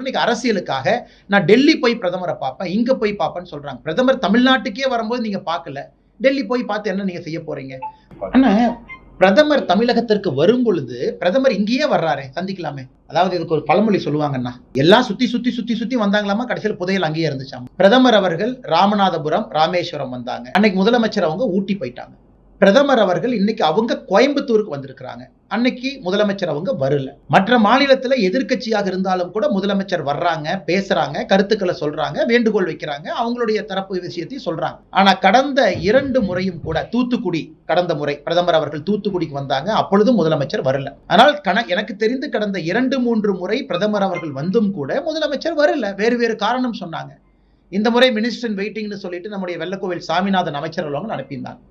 இன்னைக்கு அரசியலுக்காக நான் டெல்லி போய் பிரதமரை பார்ப்பேன், இங்க போய் பார்ப்பேன்னு சொல்றாங்க. பிரதமர் தமிழ்நாட்டுக்கே வரும்போது நீங்க பார்க்கல, டெல்லி போய் பார்த்து என்ன நீங்க செய்ய போறீங்க? ஆனா பிரதமர் தமிழகத்திற்கு வரும் பொழுது பிரதமர் இங்கேயே வர்றாரு, சந்திக்கலாமே. அதாவது இதுக்கு ஒரு பழமொழி சொல்லுவாங்கன்னா, எல்லாம் சுத்தி வந்தாங்களாமா, கடைசியில் புதையல் அங்கேயே இருந்துச்சாமா. பிரதமர் அவர்கள் ராமநாதபுரம், ராமேஸ்வரம் வந்தாங்க. அன்னைக்கு முதலமைச்சர் அவங்க ஊட்டி போயிட்டாங்க. பிரதமர் அவர்கள் இன்னைக்கு அவங்க கோயம்புத்தூருக்கு வந்திருக்கிறாங்க. அன்னைக்கு முதலமைச்சர் அவங்க வரல. மற்ற மாநிலத்துல எதிர்க்கட்சியாக இருந்தாலும் கூட முதலமைச்சர் வர்றாங்க, பேசுறாங்க, கருத்துக்களை சொல்றாங்க, வேண்டுகோள் வைக்கிறாங்க, அவங்களுடைய தரப்பு விஷயத்தை சொல்றாங்க. ஆனா கடந்த 2 முறையும் கூட தூத்துக்குடி, கடந்த முறை பிரதமர் அவர்கள் தூத்துக்குடிக்கு வந்தாங்க, அப்பொழுதும் முதலமைச்சர் வரல. ஆனால் எனக்கு தெரிந்து கடந்த 2-3 முறை பிரதமர் அவர்கள் வந்தும் கூட முதலமைச்சர் வரல. வேறு காரணம் சொன்னாங்க. இந்த முறை மினிஸ்டர் வெயிட்டிங்னு சொல்லிட்டு நம்முடைய வெள்ளக்கோவில் சாமிநாதன் அமைச்சர் அவங்க அனுப்பியிருந்தாங்க.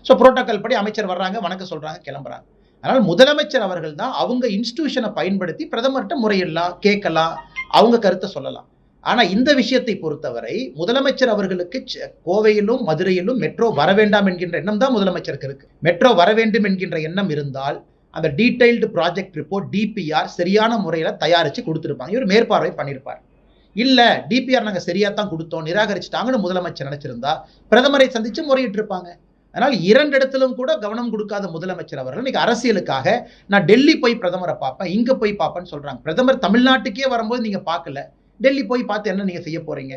ஸோ புரோட்டோகால் படி அமைச்சர் வர்றாங்க, வணக்கம் சொல்றாங்க, கிளம்புறாங்க. அதனால் முதலமைச்சர் அவர்கள் தான் அவங்க இன்ஸ்டிடியூஷனை பயன்படுத்தி பிரதமர்கிட்ட முறையிடலாம், கேட்கலாம், அவங்க கருத்தை சொல்லலாம். ஆனா இந்த விஷயத்தை பொறுத்தவரை முதலமைச்சர் அவர்களுக்கு கோவையிலும் மதுரையிலும் மெட்ரோ வர வேண்டாம் என்கின்ற எண்ணம் தான் முதலமைச்சருக்கு இருக்கு. மெட்ரோ வர வேண்டும் என்கின்ற எண்ணம் இருந்தால் அந்த டீடைல்டு ப்ராஜெக்ட் ரிப்போர்ட் டிபிஆர் சரியான முறையில் தயாரிச்சு கொடுத்துருப்பாங்க, இவர் மேற்பார்வை பண்ணியிருப்பார். இல்ல டிபிஆர் நாங்க சரியா தான் கொடுத்தோம், நிராகரிச்சுட்டாங்கன்னு முதலமைச்சர் நினைச்சிருந்தா பிரதமரை சந்திச்சு முறையிட்டு இருப்பாங்க. அதனால் 2 இடத்திலும் கூட கவனம் கொடுக்காத முதலமைச்சர் அவர்கள் இன்னைக்கு அரசியலுக்காக நான் டெல்லி போய் பிரதமரை பார்ப்பேன், இங்க போய் பார்ப்பேன்னு சொல்றாங்க. பிரதமர் தமிழ்நாட்டுக்கே வரும்போது நீங்க பார்க்கல, டெல்லி போய் பார்த்து என்ன நீங்க செய்ய போறீங்க?